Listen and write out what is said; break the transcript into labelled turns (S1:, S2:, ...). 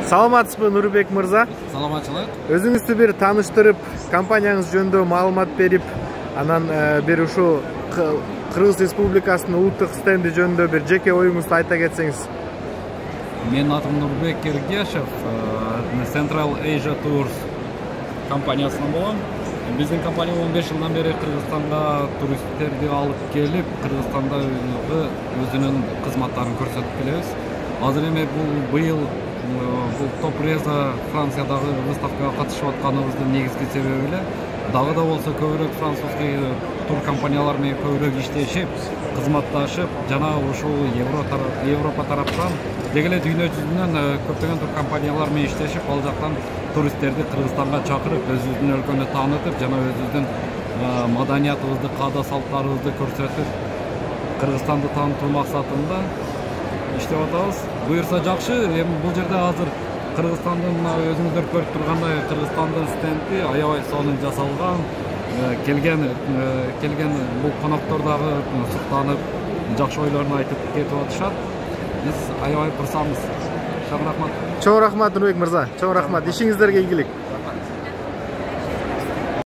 S1: Саламатсызбы Нурбек мырза?
S2: Саламатчылык.
S1: Өзүңүздү бир тааныштырып, компанияңыз жөнүндө маалымат берип, анан бир ушу Кыргыз Республикасынын улуттук стенди жөнүндө бир жеке оюңузду айта кетсеңиз.
S2: Менин атым Нурбек Эргешев, Central Asia Tours компаниясынан болом. Биздин компания 15 жылдан бери Кыргызстанга туристтерди алып келип, Кыргызстанда өзүнүн кызматтарын көрсөтүп келебиз. Азыр эми быйыл Топреза Франциядагы выставкага катышып атканыбыздын негизги себеби эле дагы да болсо көбүрөөк французский тур компаниялар менен көбүрөөк иштешип, кызматташып, жана ушул Европа тараптан деги эле дүйнө жүзүнөн көптөгөн тур компаниялар менен иштешип, ал жактан туристтерди Кыргызстанга чакырып, өзүбүздүн өлкөнү таанытып, жана өзүбүздүн маданиятыбызды, каада салттарыбызды көрсөтүп, Кыргызстанды таанытуу максатында иштеп атабыз. Буюрса жакшы. Эми бул жерде азыр Кыргызстандын өзүңүздөр көрүп тургандай Кыргызстандын стенди аябай сонун жасалган. Келген бул коноктор дагы суктанып, жакшы ойлорун айтып кетип атышат. Биз аябай курсанбыз. Чоң рахмат.
S1: Чоң рахмат Нурбек мырза. Чоң рахмат. Ишиңиздерге ийгилик.